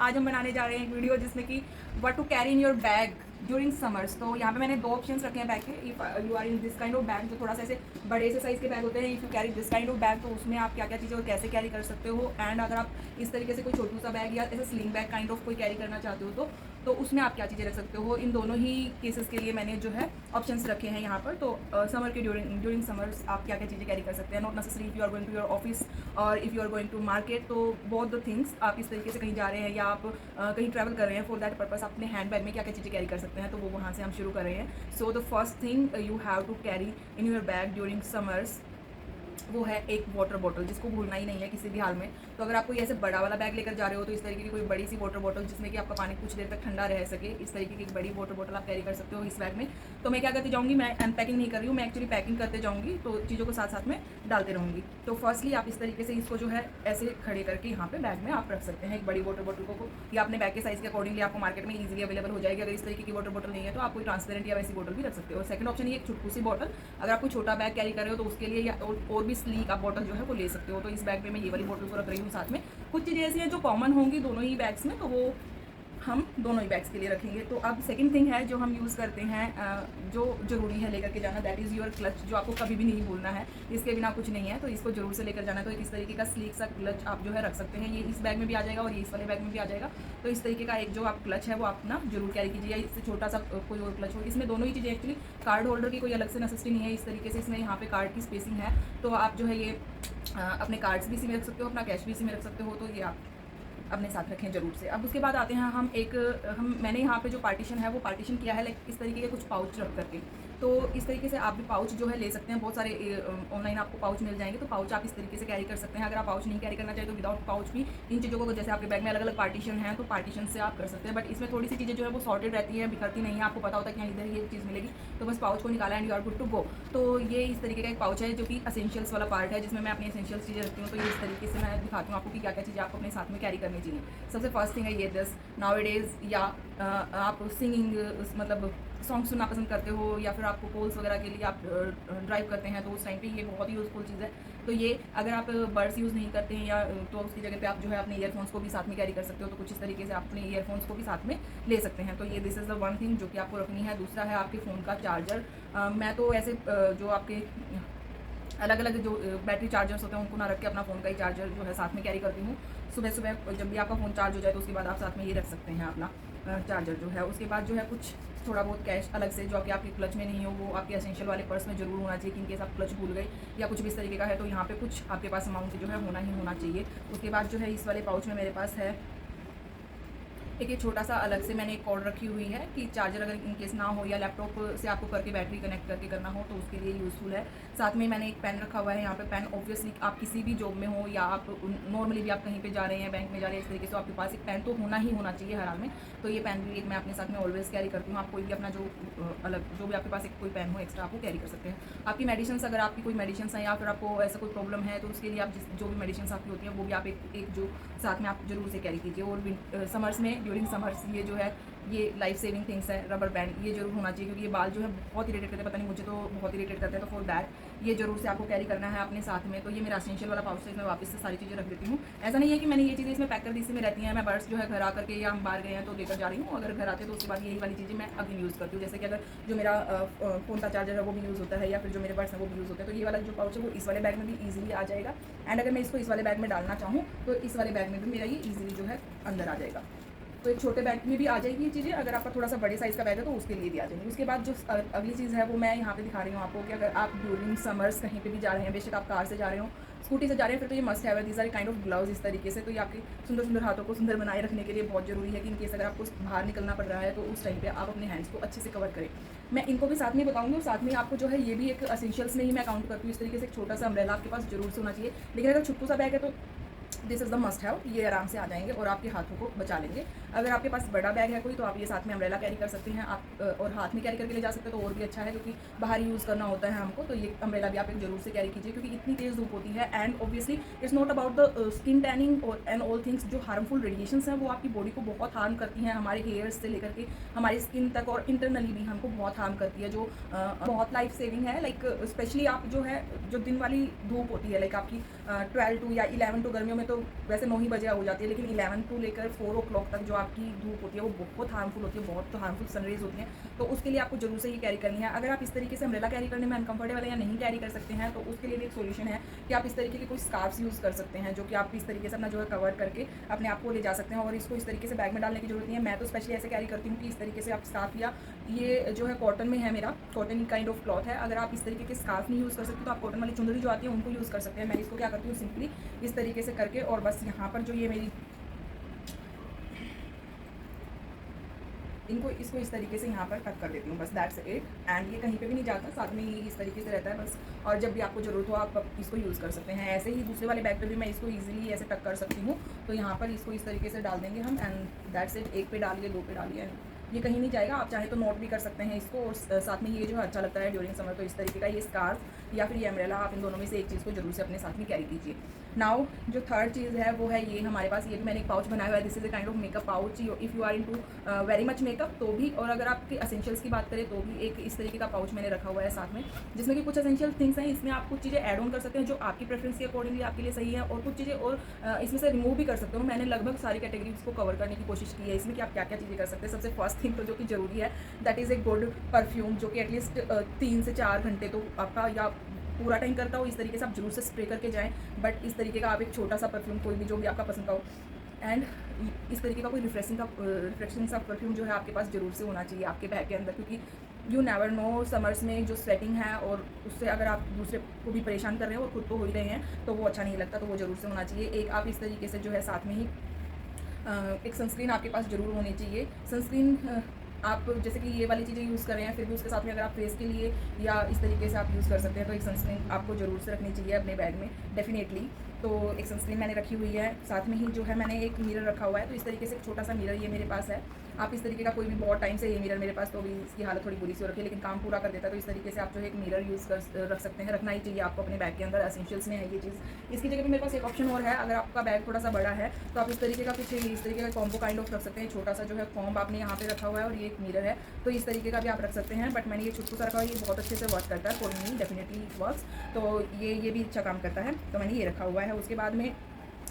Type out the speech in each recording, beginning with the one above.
आज हम बनाने जा रहे हैं एक वीडियो जिसमें कि what to carry in your bag during summers. तो यहाँ पे मैंने दो ऑप्शंस रखे हैं बैग के। If you are in this kind of bag, जो थोड़ा सा ऐसे बड़े से साइज़ के बैग होते हैं, if you carry this kind of bag, तो उसमें आप क्या क्या चीज़ें और कैसे कैरी कर सकते हो। एंड अगर आप इस तरीके से कोई छोटू सा बैग या ऐसे स्लिंग बैग काइंड ऑफ कोई कैरी करना चाहते हो तो उसमें आप क्या चीज़ें रख सकते हो। इन दोनों ही केसेस के लिए मैंने जो है ऑप्शंस रखे हैं यहाँ पर। तो समर के ड्यूरिंग समर्स आप क्या क्या चीज़ें कैरी कर सकते हैं। Not necessary if you are going to your office और if you are going to market, तो बहुत द थिंग्स आप इस तरीके से कहीं जा रहे हैं या आप कहीं ट्रैवल कर रहे हैं, फॉर दैट पर्पस अपने हैंड बैग में क्या क्या चीज़ें कैरी कर सकते हैं, तो वो वहाँ से हम शुरू कर रहे हैं। So the first thing you have to carry in your bag during summers, वो है एक वाटर बॉटल, जिसको भूलना ही नहीं है किसी भी हाल में। तो अगर आप कोई ऐसे बड़ा वाला बैग लेकर जा रहे हो तो इस तरीके की कोई बड़ी सी वाटर बॉटल जिसमें कि आपका पानी कुछ देर तक ठंडा रह सके, इस तरीके की एक बड़ी वाटर बॉटल आप कैरी कर सकते हो इस बैग में। तो मैं क्या करती जाऊँगी, मैं अनपैकिंग नहीं कर रही हूँ, मैं एक्चुअली पैकिंग करते जाऊँगी, तो चीज़ों को साथ साथ में डालते रहूँगी। तो फर्स्टली आप इस तरीके से इसको जो है ऐसे खड़े करके यहाँ पे बैग में आप रख सकते हैं एक बड़ी वाटर बॉटल को, या अपने बैग के साइज़ के अकॉर्डिंगली आपको मार्केट में ईजिली अवेलेबल हो जाएगी। अगर इस तरीके की वाटर बॉटल नहीं है तो आप कोई ट्रांसपेरेंट या वैसी बॉटल भी रख सकते हो। सेकंड ऑप्शन ये एक छोटू सी बॉटल, अगर आप कोई छोटा बैग कैरी कर रहे हो तो उसके लिए, या और भी स्लीक आप बॉटल जो है वो ले सकते हो। तो इस बैग में मैं ये वाली बोतल को रख रही हूँ साथ में। कुछ चीज़ें ऐसी हैं जो कॉमन होंगी दोनों ही बैग्स में, तो वो हम दोनों ही बैग्स के लिए रखेंगे। तो अब सेकंड थिंग है जो हम यूज़ करते हैं, जो ज़रूरी है लेकर के जाना, दैट इज़ योर क्लच, जो आपको कभी भी नहीं भूलना है। इसके बिना कुछ नहीं है, तो इसको जरूर से लेकर जाना है। तो इस तरीके का स्लीक सा क्लच आप जो है रख सकते हैं। ये इस बैग में भी आ जाएगा और ये इस वाले बैग में भी आ जाएगा। तो इस तरीके का एक जो आप क्लच है वो आप ना जरूर कैरी कीजिए, या इससे छोटा सा कोई और क्लच हो। इसमें दोनों ही चीज़ें एक्चुअली कार्ड होल्डर की कोई अलग से नेसेसिटी नहीं है। इस तरीके से इसमें यहाँ पे कार्ड की स्पेसिंग है, तो आप जो है ये अपने कार्ड्स भी इसी में रख सकते हो, अपना कैश भी इसी में रख सकते हो। तो ये आप अपने साथ रखें जरूर से। अब उसके बाद आते हैं मैंने यहाँ पे जो पार्टीशन है वो पार्टीशन किया है लाइक इस तरीके के कुछ पाउच रख करके। तो इस तरीके से आप भी पाउच जो है ले सकते हैं। बहुत सारे ऑनलाइन आपको पाउच मिल जाएंगे, तो पाउच आप इस तरीके से कैरी कर सकते हैं। अगर आप पाउच नहीं कैरी करना चाहिए तो विदाउट पाउच भी इन चीज़ों को, जैसे आपके बैग में अलग अलग पार्टीशन है तो पार्टीशन से आप कर सकते हैं। बट इसमें थोड़ी सी चीज़ें जो है वो सॉर्टेड रहती है, बिखरती नहीं है। आपको पता होता है कि यहाँ इधर ये चीज़ मिलेगी, तो बस पाउच को निकाला and you are good to go. तो ये इस तरीके का एक पाउच है जो कि असेंशियल्स वाला पार्ट है, जिसमें मैं अपनी एसेंशियल्स चीज़ें रखती हूँ। तो ये इस तरीके से मैं दिखाती हूँ आपको कि क्या क्या चीज़ें आपको अपने साथ में कैरी करनी चाहिए। सबसे फर्स्ट थिंग है ये दिस नाउअडेज, या आप सिंगिंग मतलब सॉन्ग सुनना पसंद करते हो, या फिर आपको कॉल्स वगैरह के लिए आप ड्राइव करते हैं, तो उस टाइम पे ये बहुत ही यूज़फुल चीज़ है। तो ये अगर आप बड्स यूज़ नहीं करते हैं या तो उसकी जगह पे आप जो है अपने ईयरफोन्स को भी साथ में कैरी कर सकते हो। तो कुछ इस तरीके से आप अपने ईयरफोन्स को भी साथ में ले सकते हैं। तो ये this is the one thing जो कि आपको रखनी है। दूसरा है आपके फ़ोन का चार्जर। मैं तो ऐसे जो आपके अलग अलग जो बैटरी चार्जर्स होते हैं उनको ना रख के अपना फ़ोन का ही चार्जर जो है साथ में कैरी करती हूँ। सुबह सुबह जब भी आपका फ़ोन चार्ज हो जाए तो उसके बाद आप साथ में ये रख सकते हैं अपना चार्जर जो है। उसके बाद जो है कुछ थोड़ा बहुत कैश अलग से जो कि आपके क्लच में नहीं हो, वो आपके एसेंशियल वाले पर्स में जरूर होना चाहिए, कि इनकेस आप क्लच भूल गए या कुछ भी इस तरीके का है तो यहाँ पे कुछ आपके पास अमाउंट जो है होना ही होना चाहिए। उसके बाद जो है इस वाले पाउच में मेरे पास है एक ये छोटा सा अलग से मैंने एक कॉर्ड रखी हुई है कि चार्जर अगर इनकेस ना हो या लैपटॉप से आपको करके बैटरी कनेक्ट करके करना हो तो उसके लिए यूज़फुल है। साथ में मैंने एक पेन रखा हुआ है यहाँ पे। पेन ऑब्वियसली आप किसी भी जॉब में हो या आप नॉर्मली भी आप कहीं पे जा रहे हैं, बैंक में जा रहे हैं, इस तरीके से आपके पास एक पेन तो होना ही होना चाहिए हर हाल में। तो ये पेन भी एक मैं अपने साथ में ऑलवेज कैरी करती हूँ। आप कोई भी अपना जो अलग जो भी आपके पास एक कोई पेन हो एक्स्ट्रा आपको कैरी कर सकते हैं। आपकी मेडिसिन, अगर आपकी कोई मेडिसिन है या फिर आपको ऐसा कोई प्रॉब्लम है तो उसके लिए आप जो भी मेडिसिन आपकी होती हैं वो भी आप एक जो साथ में आप जरूर से कैरी कीजिए। और समर्स में ड्यूरिंग समर्स ये जो है ये लाइफ सेविंग थिंग्स है, रबर बैंड ये जरूर होना चाहिए, क्योंकि ये बाल जो है बहुत इरिटेट करते हैं, पता नहीं मुझे तो बहुत इरिटेट करते हैं। तो फॉर दैट ये जरूर से आपको कैरी करना है अपने साथ में। तो ये मेरा एसेंशियल वाला पाउच है, इसमें वापस से सारी चीज़ें रख देती हूँ। ऐसा नहीं है कि मैंने ये चीज़ें इसमें पैक कर दी, इसमें रहती हैं। मैं बर्ड्स जो है घर आकर के या हम बाहर गए हैं तो लेकर जा रही हूँ, अगर घर आते तो उसके बाद यही वाली चीज़ें मैं अगेन यूज़ करती हूँ। जैसे कि अगर जो मेरा फ़ोन का चार्जर है वो भी यूज़ होता है, या फिर जो मेरे बर्ड्स हैं वो भी यूज़ होते हैं, तो ये वाला जो पाउच है वो इस वाले बैग में भी ईजिली आ जाएगा। एंड अगर मैं इसको इस वाले बैग में डालना चाहूँ तो इस वाले बैग में भी मेरा ये ईजिली जो है अंदर आ जाएगा। तो एक छोटे बैग में भी आ जाएगी ये चीज़ें। अगर आपका थोड़ा सा बड़े साइज़ का बैग है तो उसके लिए भी आ जाएंगी। उसके बाद जो अगली चीज़ है वो मैं यहाँ पे दिखा रही हूँ आपको, कि अगर आप ड्यूरिंग समर्स कहीं पे भी जा रहे हैं, बेशक आप कार से जा रहे हो, स्कूटी से जा रहे हैं, फिर तो ये मस्ट हैव है। These are kind of gloves इस तरीके से। तो ये आपके सुंदर सुंदर हाथों को सुंदर बनाए रखने के लिए बहुत ज़रूरी है कि इनकेस अगर आपको बाहर निकलना पड़ रहा है तो उस टाइम पे आप अपने हैंड्स को अच्छे से कवर करें। मैं इनको भी साथ में बताऊंगी, और साथ में आपको जो है ये भी एक एसेंशियल्स में ही मैं काउंट करती हूँ। इस तरीके से एक छोटा सा अम्ब्रेला आपके पास जरूर से होना चाहिए। लेकिन अगर छोटू सा बैग है तो this is the must have, ये आराम से आ जाएंगे और आपके हाथों को बचा लेंगे। अगर आपके पास बड़ा बैग है कोई तो आप ये साथ में अम्ब्रेला कैरी कर सकते हैं आप, और हाथ में कैरी करके ले जा सकते हैं तो और भी अच्छा है, क्योंकि बाहर यूज़ करना होता है हमको। तो ये अम्ब्रेला भी आप एक जरूर से कैरी कीजिए, क्योंकि इतनी तेज़ धूप होती है। And obviously it's not about the skin tanning और एंड ऑल थिंग्स। जो हार्मफुल रेडिएशंस हैं वो आपकी बॉडी को बहुत हार्म करती हैं, हमारे हेयर्स से लेकर के हमारी स्किन तक, और इंटरनली भी हमको बहुत हार्म करती है, जो बहुत लाइफ सेविंग है। लाइक स्पेशली आप जो है जो दिन वाली धूप होती है, लाइक आपकी 12 टू या 11 टू गर्मियों में तो वैसे 9 ही बजे हो जाती है, लेकिन 11 टू लेकर 4 ओ क्लॉक तक जो आपकी धूप होती है वो बहुत हार्मफुल होती है, बहुत हार्मफुल सनरेज होती हैं। तो उसके लिए आपको जरूर से ये कैरी करनी है। अगर आप इस तरीके से अम्ब्रेला कैरी करने में अनकंफर्टेबल है या नहीं कैरी कर सकते हैं, तो उसके लिए भी एक सोल्यूशन है कि आप इस तरीके के कोई स्कार्फ्स यूज़ कर सकते हैं, जो कि आप इस तरीके से अपना जो है कवर करके अपने आप को ले जा सकते हैं, और इसको इस तरीके से बैग में डालने की जरूरत नहीं है। मैं तो स्पेशली ऐसे कैरी करती हूँ कि इस तरीके से आप स्कार्फ, या ये जो है कॉटन में है, मेरा कॉटन काइंड ऑफ क्लॉथ है। अगर आप इस तरीके के स्कार्फ नहीं यूज़ कर सकते तो आप कॉटन वाली चुंदरी जो आती है उनको यूज़ कर सकते हैं। मैं इसको क्या करती हूँ, सिंपली इस तरीके से करके, और बस यहाँ पर जो ये मेरी इसको इस तरीके से यहाँ पर टक कर देती हूँ, बस दैट्स इट। एंड ये कहीं पे भी नहीं जाता, साथ में ये इस तरीके से रहता है बस। और जब भी आपको ज़रूरत हो आप इसको यूज़ कर सकते हैं। ऐसे ही दूसरे वाले बैग पे भी मैं इसको इजीली ऐसे टक कर सकती हूँ। तो यहाँ पर इसको इस तरीके से डाल देंगे हम, एंड दैट्स इट। एक पे डालिए, 2 पे डालिए, ये कहीं नहीं जाएगा। आप चाहे तो नोट भी कर सकते हैं इसको। और साथ में ये जो अच्छा लगता है ड्यूरिंग समर, तो इस तरीके का ये स्कार्फ या फिर ये अम्ब्रेला, आप इन दोनों में से एक चीज़ को जरूर से अपने साथ में कैरी कीजिए। नाउ जो थर्ड चीज़ है वो है ये हमारे पास, ये भी मैंने एक पाउच बनाया हुआ है। This is a kind of makeup pouch if you are into very much makeup तो भी, और अगर आपके एसेंशियल्स की बात करें तो भी एक इस तरीके का पाउच मैंने रखा हुआ है साथ में, जिसमें कि कुछ एसेंशियल थिंग्स हैं। इसमें आप कुछ चीज़ें ऐड ऑन कर सकते हैं जो आपकी प्रेफरेंस के अकॉर्डिंगली आपके लिए सही है, और कुछ चीज़ें और इसमें से रिमूव भी कर सकते हो। मैंने लगभग सारी कैटेगरीज को कवर करने की कोशिश की है इसमें कि आप क्या क्या चीज़ें कर सकते हैं। सबसे फर्स्ट थिंग तो जो कि ज़रूरी है, that is a good perfume, जो कि एटलीस्ट 3 से 4 घंटे तो आपका, या पूरा टाइम करता हो, इस तरीके से आप जरूर से स्प्रे करके जाएं। बट इस तरीके का आप एक छोटा सा परफ्यूम, कोई भी जो भी आपका पसंद का हो, एंड इस तरीके का कोई रिफ्रेशिंग सा परफ्यूम जो है आपके पास जरूर से होना चाहिए आपके बैग के अंदर, क्योंकि यू नेवर नो समर्स में जो स्वेटिंग है और उससे अगर आप दूसरे को भी परेशान कर रहे हैं और खुद तो हो ही रहे हैं तो वो अच्छा नहीं लगता। तो वो जरूर से होना चाहिए। एक आप इस तरीके से जो है साथ में ही एक सनस्क्रीन आपके पास ज़रूर होनी चाहिए। सनस्क्रीन आप जैसे कि ये वाली चीज़ें यूज़ कर रहे हैं, फिर भी उसके साथ में अगर आप फेस के लिए या इस तरीके से आप यूज़ कर सकते हैं, तो एक सनस्क्रीन आपको ज़रूर से रखनी चाहिए अपने बैग में डेफिनेटली। तो एक सनस्क्रीन मैंने रखी हुई है। साथ में ही जो है मैंने एक मिरर रखा हुआ है, तो इस तरीके से एक छोटा सा मिरर ये मेरे पास है। आप इस तरीके का कोई भी, बहुत टाइम से ये मिरर मेरे पास, तो भी इसकी हालत थोड़ी बुरी सी हो रखी है, लेकिन काम पूरा कर देता है। तो इस तरीके से आप जो है एक मिरर यूज़ कर रख सकते हैं, रखना ही चाहिए आपको अपने बैग के अंदर, एसेंशियल्स में है ये चीज़। इसकी जगह पे मेरे पास एक ऑप्शन और है, अगर आपका बैग थोड़ा सा बड़ा है तो आप इस तरीके का कुछ इस तरीके का कॉम्बो काइंड ऑफ रख सकते हैं। छोटा सा जो है कॉम्ब आपने यहाँ पे रखा हुआ है और ये एक मिरर है, तो इस तरीके का भी आप रख सकते हैं। बट मैंने ये छुटकू सा रखा हुआ है, ये बहुत अच्छे से वर्क करता है for me, definitely it works. तो ये भी अच्छा काम करता है, तो मैंने ये रखा हुआ है। उसके बाद में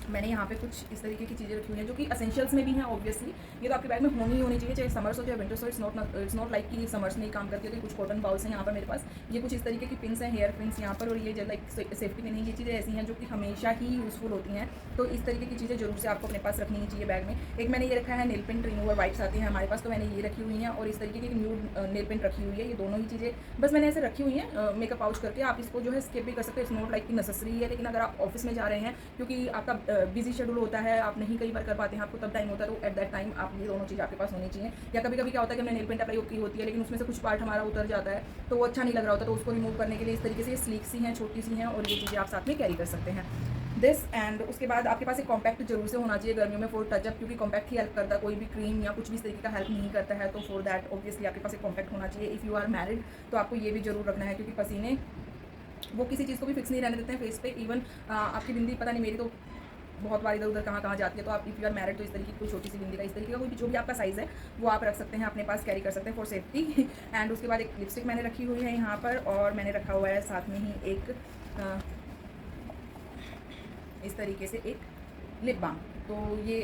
मैंने यहाँ पे कुछ इस तरीके की चीज़ें रखी हुई हैं जो कि एसेंशियल्स में भी हैं ऑब्वियसली। ये तो आपके बैग में होनी चाहिए, चाहे समर्स हो चाहे विंटर्स हो। इट्स नॉट लाइक कि समर्स में ही काम करती है। तो कुछ कॉटन बाउल्स हैं यहाँ पर मेरे पास, ये कुछ इस तरीके की पिन्स हैं, हेयर पिन्स यहाँ पर, और ये जो लाइक सेफ्टी पिन है। ये चीज़ें ऐसी हैं जो कि हमेशा ही यूज़फुल होती हैं। तो इस तरीके की चीज़ें जरूर से आपको अपने पास रखनी चाहिए बैग में। एक मैंने ये रखा है नेल पेंट रिमूवर वाइप्स आती हैं हमारे पास, तो मैंने ये रखी हुई हैं, और इस तरीके की न्यूड नेल पेंट रखी हुई है। ये दोनों ही चीज़ें बस मैंने ऐसे रखी हुई हैं मेकअप पाउच करके। आप इसको जो है स्किप भी कर सकते हैं, इट्स नॉट लाइक कि नेसेसरी है। लेकिन अगर आप ऑफिस में जा रहे हैं, क्योंकि आपका बिजी शेड्यूल होता है, आप नहीं कई बार कर पाते हैं, आपको तब टाइम होता है, तो एट दैट टाइम आप ये दोनों चीज़ आपके पास होनी चाहिए। या कभी कभी क्या होता है कि हमने नेल पेंट अप्लाई की होती है, लेकिन उसमें से कुछ पार्ट हमारा उतर जाता है, तो वो अच्छा नहीं लग रहा होता। तो उसको रिमूव करने के लिए इस तरीके से स्लीक सी हैं, छोटी सी हैं, और ये चीज़ें आप साथ में कैरी कर सकते हैं दिस। एंड उसके बाद आपके पास एक कॉम्पैक्ट जरूर से होना चाहिए गर्मियों में फॉर टचअप, क्योंकि कॉम्पैक्ट ही हेल्प करता है, कोई भी क्रीम या कुछ भी इस तरीके का हेल्प नहीं करता है। तो फॉर दैट ऑब्वियसली आपके पास एक कॉम्पैक्ट होना चाहिए। इफ़ यू आर मैरिड तो आपको ये भी जरूर रखना है, क्योंकि पसीने वो किसी चीज़ को भी फिक्स नहीं रहने देते हैं फेस पे। इवन आपकी बिंदी, पता नहीं मेरी तो बहुत बार इधर उधर कहाँ जाती है। तो आप इफ़ यू आर मैरिड तो इस तरीके की कोई छोटी सी बिंदी का, इस तरीके का कोई भी जो भी आपका साइज़ है वो आप रख सकते हैं, अपने पास कैरी कर सकते हैं फॉर सेफ्टी। एंड उसके बाद एक लिपस्टिक मैंने रखी हुई है यहाँ पर, और मैंने रखा हुआ है साथ में ही एक इस तरीके से एक लिप बाम। तो ये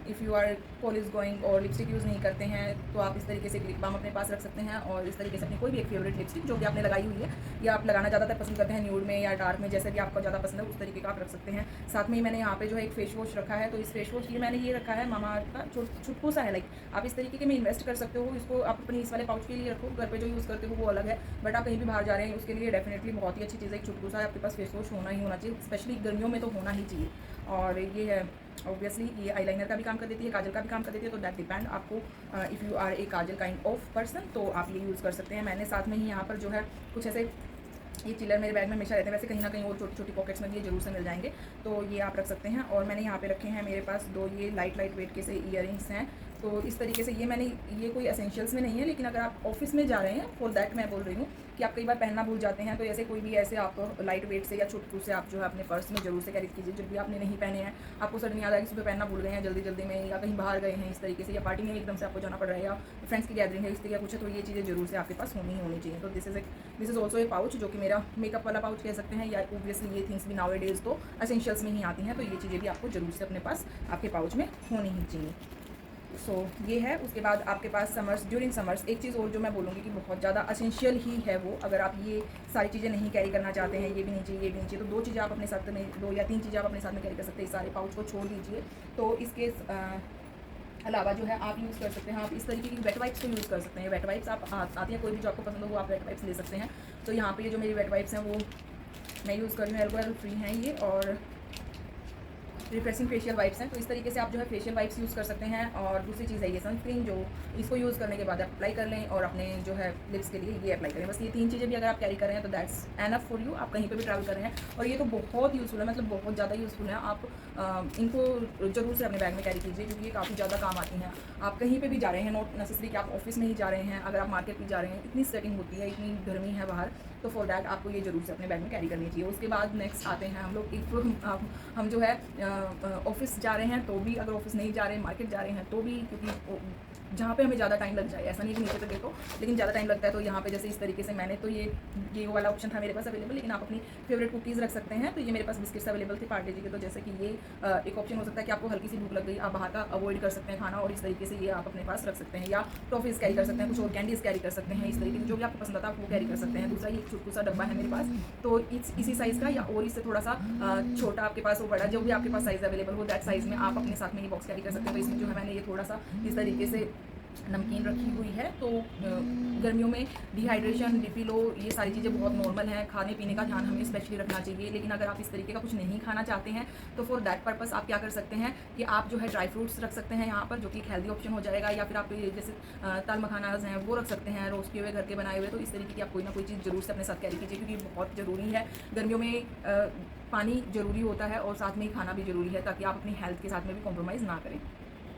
if you are college going और लिपस्टिक यूज़ नहीं करते हैं तो आप इस तरीके से लिप बाम अपने पास रख सकते हैं, और इस तरीके से अपनी कोई भी एक फेवरेट लिपस्टिक जो भी आपने लगाई हुई है, या आप लगाना ज़्यादातर पसंद करते हैं न्यूड में या डार्क में, जैसे भी आपको ज़्यादा पसंद है उस तरीके का आप रख सकते हैं। साथ में ही मैंने यहाँ पे जो है एक फेस वॉश रखा है, तो इस फेस वॉश ये मैंने ये रखा है मामाअर्थ का, छुटकू सा है, लाइक आप इस तरीके के में इन्वेस्ट कर सकते हो। इसको आप अपनी इस वाले पाउच के लिए रखो, घर पे जो यूज़ करते हो वो अलग है, बट आप कहीं भी बाहर जा रहे हैं उसके लिए डेफिनेटली बहुत ही अच्छी चीज़ है। एक छुटकू सा आपके पास फेस वॉश होना ही होना चाहिए, स्पेशली गर्मियों में तो होना ही चाहिए। और ये है ऑब्वियसली ये आईलाइनर का भी काम कर देती है, काजल का भी काम कर देती है। तो दैट डिपेंड आपको, if you are a kajal kind of person तो आप ये यूज़ कर सकते हैं। मैंने साथ में ही यहाँ पर जो है कुछ ऐसे, ये चिलर मेरे बैग में हमेशा रहते हैं, वैसे कहीं ना कहीं और छोटी छोटी पॉकेट्स में भी ये जरूर से मिल जाएंगे, तो ये आप रख सकते हैं। और मैंने यहाँ पे रखे हैं मेरे पास 2 ये लाइट वेट के से ईयरिंग्स हैं, तो इस तरीके से ये कोई एसेंशियल्स में नहीं है, लेकिन अगर आप ऑफिस में जा रहे हैं फॉर दैट मैं बोल रही हूँ कि आप कई बार पहनना भूल जाते हैं, तो ऐसे कोई भी ऐसे आप लाइट वेट से या चुटकू से आप जो है अपने पर्स में जरूर से कैरी कीजिए। जब भी आपने नहीं पहने हैं, आपको सडन याद आया कि सुबह पहनना भूल गए हैं जल्दी जल्दी में, या कहीं बाहर गए हैं इस तरीके से, या पार्टी में एकदम से आपको जाना पड़ रहा है, या फ्रेंड्स की गैदरिंग है इस तरीके कुछ है, तो ये चीज़ें जरूर से आपके पास होनी ही होनी चाहिए। तो this is also a pouch, जो कि मेरा मेकअप वाला पाउच कह सकते हैं, या ओब्वियसली ये थिंग्स भी नाउ डेज तो एसेंशियल्स में ही आती हैं, तो ये चीज़ें भी आपको जरूर से अपने पास आपके पाउच में होनी ही चाहिए। सो ये है। उसके बाद आपके पास ड्यूरिंग समर्स एक चीज़ और जो मैं बोलूँगी कि बहुत ज़्यादा असेंशियल ही है वो, अगर आप ये सारी चीज़ें नहीं कैरी करना चाहते हैं, ये भी नहीं चाहिए, ये भी नहीं चाहिए, तो 2 चीज़ें आप अपने साथ में 2 या 3 चीज़ें आप अपने साथ में कैरी कर सकते हैं। इस सारे पाउच को छोड़ दीजिए। तो इसके अलावा जो है आप यूज़ कर सकते हैं, आप इस तरीके की वेट वाइप्स को यूज़ कर सकते हैं। वेट वाइप्स आप आती हैं, कोई भी जो आपको पसंद हो वो आप वेट वाइप्स ले सकते हैं। तो यहाँ पे ये जो मेरी वेट वाइप्स हैं वो मैं यूज़ कर रही हूँ, एल्कोहल फ्री हैं ये, और रिफ्रेशिंग फेशियल वाइप्स हैं। तो इस तरीके से आप जो है फेशियल वाइप्स यूज़ कर सकते हैं। और दूसरी चीज़ है ये सनस्क्रीन, जो इसको यूज़ करने के बाद आप अप्लाई कर लें और अपने जो है लिप्स के लिए ये अप्लाई करें। बस ये 3 चीज़ें भी अगर आप कैरी कर रहे हैं तो दैट्स एनफ फॉर यू। आप कहीं पे भी ट्रैवल कर रहे हैं, और ये तो बहुत यूज़फुल है, मतलब बहुत ज़्यादा यूज़फुल है। आप इनको ज़रूर से अपने बैग में कैरी कीजिए, क्योंकि ये काफ़ी ज़्यादा काम आती हैं। आप कहीं पर भी जा रहे हैं, नॉट नेसेसरी कि आप ऑफिस में ही जा रहे हैं, अगर आप मार्केट भी जा रहे हैं, इतनी सेटिंग होती है, इतनी गर्मी है बाहर, तो फॉर डैट आपको ये जरूर से अपने बैग में कैरी करनी चाहिए। उसके बाद नेक्स्ट आते हैं हम लोग, इफ हम जो है ऑफिस जा रहे हैं तो भी, अगर ऑफिस नहीं जा रहे हैं, मार्केट जा रहे हैं तो भी, क्योंकि जहाँ पे हमें ज़्यादा टाइम लग जाए, ऐसा नहीं कि नीचे तक देखो, लेकिन ज़्यादा टाइम लगता है, तो यहाँ पे जैसे इस तरीके से मैंने तो ये वाला ऑप्शन था मेरे पास अवेलेबल, लेकिन आप अपनी फेवरेट कुकीज़ रख सकते हैं। तो ये मेरे पास बिस्किट्स अवेलेबल थे पार्ले जी के, तो जैसे कि ये एक ऑप्शन हो सकता है कि आपको हल्की सी भूख लग गई, आप बाहर का अवॉइड कर सकते हैं खाना, और इस तरीके से ये आप अपने पास रख सकते हैं। या टॉफीज़ कैरी कर सकते हैं, कुछ और कैंडीज़ कैरी कर सकते हैं, इस तरीके से जो भी आपको पसंद आता है आप वो कैरी कर सकते हैं। दूसरा ये छोटू सा डब्बा है मेरे पास, तो इसी साइज़ का या और इससे थोड़ा सा छोटा आपके पास हो, बड़ा, जो भी आपके पास साइज़ अवेलेबल हो दैट साइज़ में आप अपने साथ में ये बॉक्स कैरी कर सकते हैं। तो इसमें जो है मैंने ये थोड़ा सा इस तरीके से नमकीन रखी हुई है। तो गर्मियों में डिहाइड्रेशन, बीपी लो, ये सारी चीज़ें बहुत नॉर्मल हैं, खाने पीने का ध्यान हमें स्पेशली रखना चाहिए। लेकिन अगर आप इस तरीके का कुछ नहीं खाना चाहते हैं तो फॉर दैट पर्पस आप क्या कर सकते हैं कि आप जो है ड्राई फ्रूट्स रख सकते हैं यहाँ पर, जो कि एक हेल्दी ऑप्शन हो जाएगा। या फिर आप जैसे ताल मखानाज हैं वो रख सकते हैं, रोस्ट किए हुए घर के बनाए हुए। तो इस तरीके की आप कोई ना कोई चीज़ जरूर से अपने साथ कैरी कीजिए, क्योंकि बहुत ज़रूरी है। गर्मियों में पानी ज़रूरी होता है और साथ में ही खाना भी ज़रूरी है, ताकि आप अपनी हेल्थ के साथ में भी कॉम्प्रोमाइज़ ना करें।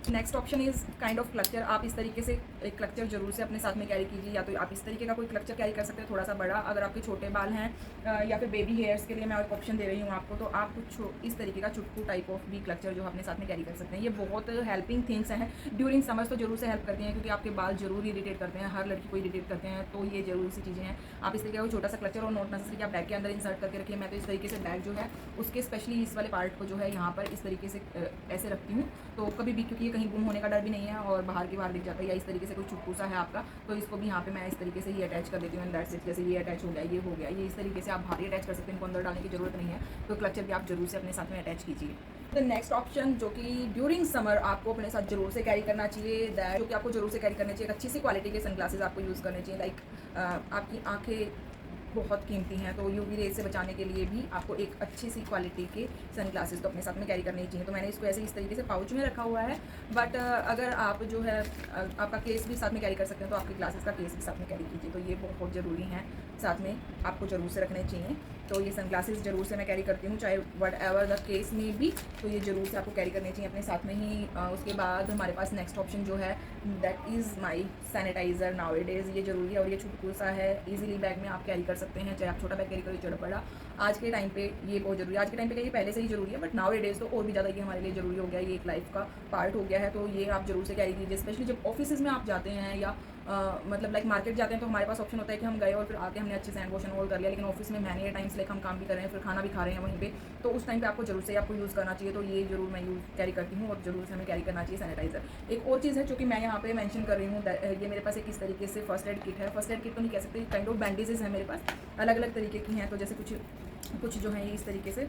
Next option is kind of clutcher. आप इस तरीके से एक क्लचर जरूर से अपने साथ में कैरी कीजिए, या तो आप इस तरीके का कोई क्लचर कैरी कर सकते हैं, थोड़ा सा बड़ा। अगर आपके छोटे बाल हैं या फिर बेबी हेयर्स के लिए मैं एक ऑप्शन दे रही हूँ आपको, तो आप कुछ इस तरीके का चुटकू टाइप ऑफ भी क्लचर जो अपने साथ में कैरी कर सकते हैं। ये बहुत हेल्पिंग थिंग्स हैं, ड्यूरिंग समर्स तो जरूर से हेल्प करती हैं, क्योंकि आपके बाल जरूर इरिटेट करते हैं, हर लड़की को इरिटेट करते हैं। तो ये जरूर सी चीज़ें हैं। आप इस तरीके का छोटा सा क्लचर, और नोट नेसेसरी कि आप बैग के अंदर इंसर्ट करके रखिए। मैं तो इस तरीके से बैग जो है उसके स्पेशली इस वाले पार्ट को जो है यहाँ पर इस तरीके से ऐसे रखती हूँ, तो कभी भी, क्योंकि ये कहीं गुम होने का डर भी नहीं है और बाहर की बाहर दिख जाता है। या इस तरीके से कोई चुटकू सा है आपका, तो इसको भी यहाँ पे मैं इस तरीके से ही अटैच कर देती हूँ। दैट्स इट, जैसे ये अटैच हो गया, ये हो गया, ये इस तरीके से आप बाहर ही अटैच कर सकते हैं, इनको अंदर डालने की जरूरत नहीं है। तो क्लचर भी आप जरूर से अपने साथ में अटैच कीजिए। द नेक्स्ट ऑप्शन जो कि ड्यूरिंग समर आपको अपने साथ जरूर से कैरी करना चाहिए, दैट जो कि आपको जरूर से कैरी करना चाहिए, एक अच्छी सी क्वालिटी के सनग्लासेस आपको यूज़ करने चाहिए। लाइक आपकी आंखें बहुत कीमती हैं, तो यूवी रेज से बचाने के लिए भी आपको एक अच्छी सी क्वालिटी के सनग्लासेस तो अपने साथ में कैरी करने चाहिए। तो मैंने इसको ऐसे इस तरीके से पाउच में रखा हुआ है, बट अगर आप जो है आपका केस भी साथ में कैरी कर सकते हैं, तो आपके ग्लासेस का केस भी साथ में कैरी कीजिए। तो ये बहुत ज़रूरी है, साथ में आपको ज़रूर से रखने चाहिए। तो ये सनग्लासेस ज़रूर से मैं कैरी करती हूँ, चाहे वट एवर द केस में भी, तो ये ज़रूर से आपको कैरी करने चाहिए अपने साथ में ही। उसके बाद हमारे पास नेक्स्ट ऑप्शन जो है that is my sanitizer nowadays. ये ज़रूरी है और ये छुटकू सा है, ईजिली बैग में आप कैरी कर सकते हैं, चाहे आप छोटा बैग कैरी करो चाहे बड़ा। आज के टाइम पे ये बहुत ज़रूरी है, आज के टाइम पे ये पहले से ही ज़रूरी है, बट नाउ डेज़ तो और भी ज़्यादा ये हमारे लिए ज़रूरी हो गया है, ये एक लाइफ का पार्ट हो गया है। तो ये आप ज़रूर से कैरी कीजिए, स्पेशली जब ऑफिस में आप जाते हैं या मतलब लाइक मार्केट जाते हैं, तो हमारे पास ऑप्शन होता है कि हम गए और फिर आके हमने अच्छे से हैंड वॉश एंड ऑल कर लिया। लेकिन ऑफिस में मैंने टाइम्स लाइक हम काम भी कर रहे हैं, फिर खाना भी खा रहे हैं वहीं पे, तो उस टाइम पे आपको जरूर से आपको यूज़ करना चाहिए। तो ये जरूर मैं कैरी करती हूँ, और जरूर से हमें कैरी करना चाहिए सैनिटाइजर। एक और चीज़ है जो कि मैं यहाँ पे मेंशन कर रही हूँ, ये मेरे पास एक इस तरीके से फर्स्ट एड किट है। फर्स्ट एड किट तो नहीं कह सकते, काइंड ऑफ बैंडेजेस हैं मेरे पास, अलग अलग तरीके की हैं। तो जैसे कुछ जो है इस तरीके से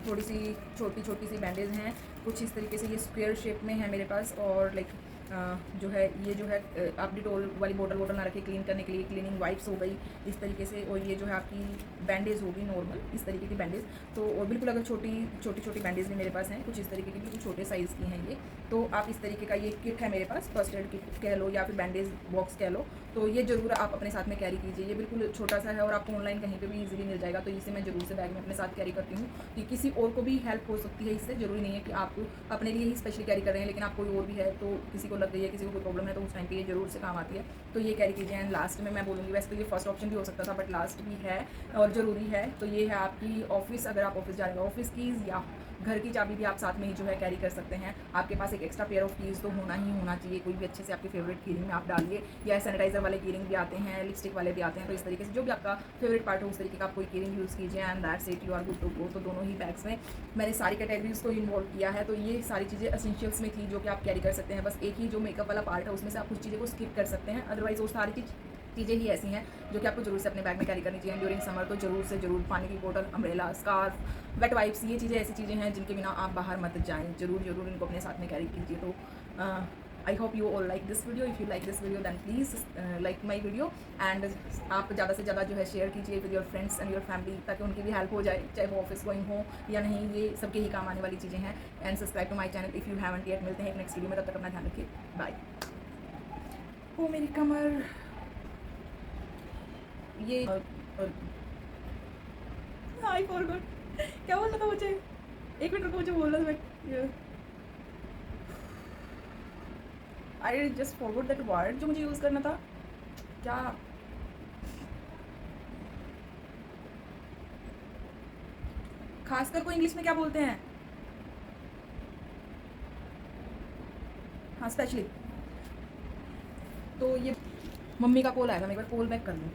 थोड़ी सी छोटी सी बैंडेज हैं, कुछ इस तरीके से ये स्क्वायर शेप में है मेरे पास, और लाइक जो है ये जो है आप डिटोल वाली बोतल ना रखें, क्लीन करने के लिए क्लीनिंग वाइप्स हो गई इस तरीके से। और ये जो है आपकी बैंडेज होगी नॉर्मल इस तरीके की बैंडेज। तो और बिल्कुल अगर छोटी बैंडेज भी मेरे पास हैं, कुछ इस तरीके की, बिल्कुल छोटे साइज़ की हैं ये। तो आप इस तरीके का ये किट है मेरे पास, फर्स्ट एड किट कह लो या फिर बैंडेज बॉक्स कह लो, तो ये ज़रूर आप अपने साथ में कैरी कीजिए। ये बिल्कुल छोटा सा है और आपको ऑनलाइन कहीं पे भी इजीली मिल जाएगा, तो इसे मैं ज़रूर से बैग में अपने साथ कैरी करती हूँ कि किसी और को भी हेल्प हो सकती है इससे। ज़रूरी नहीं है कि आप अपने लिए ही स्पेशली कैरी कर रहे हैं, लेकिन आप कोई और भी है तो किसी को को लग गई है, किसी को कोई प्रॉब्लम है तो उस टाइम पे ये जरूर से काम आती है, तो ये कैरी कीजिए। एंड लास्ट में मैं बोलूँगी, वैसे तो ये फर्स्ट ऑप्शन भी हो सकता था बट लास्ट भी है और ज़रूरी है, तो ये है आपकी ऑफिस, अगर आप ऑफिस जा रहे हो, ऑफिस कीज़ या घर की चाबी भी आप साथ में ही जो है कैरी कर सकते हैं। आपके पास एक एक्स्ट्रा पेयर ऑफ कीज़ तो होना ही होना चाहिए, कोई भी अच्छे से आपके फेवरेट की रिंग में आप डालिए, या सैनिटाइजर वाले की रिंग भी आते हैं, लिपस्टिक वाले भी आते हैं, तो इस तरीके से जो भी आपका फेवरेट पार्ट हो उस तरीके का आप कोई की रिंग यूज़ कीजिए and that's it, you are good to go. तो दोनों ही बैग्स में मैंने सारी कैटेगरीज को इन्वॉल्व किया है, तो ये सारी चीज़ें एसेंशियल्स में थी जो कि आप कैरी कर सकते हैं। बस एक ही जो मेकअप वाला पार्ट है उसमें से आप कुछ चीज़ें को स्किप कर सकते हैं, अदरवाइज वो सारी चीज़ें ही ऐसी हैं जो कि आपको जरूर से अपने बैग में कैरी करनी चाहिए। ड्यूरिंग समर तो जरूर से जरूर पानी की बोतल, अम्ब्रेला, स्कार्फ, वेट वाइप्स, ये चीज़ें ऐसी चीज़ें हैं जिनके बिना आप बाहर मत जाएँ, जरूर इनको अपने साथ में कैरी कीजिए। तो I hope you all like this video. If you like this video then please like my video and आप ज़्यादा से ज़्यादा जो है शेयर कीजिए with your friends and your family, ताकि उनकी भी हेल्प हो जाए, चाहे वो ऑफिस गोइंग हो या नहीं, ये सबके ही काम आने वाली चीज़ें हैं। And subscribe to my channel if you haven't yet. मिलते हैं एक नेक्स्ट वीडियो में, तब तक अपना ध्यान रखिए, बाय। ओ मेरी कमर, ये आई फॉरगॉट क्या बोलना था मुझे, एक मिनट रुको, मुझे बोलना था but I just forgot that word जो मुझे यूज़ करना था। क्या खासकर को इंग्लिश में क्या बोलते हैं? हाँ स्पेशली। तो ये मम्मी का कॉल आएगा, मैं एक बार कॉल बैक कर लूँ।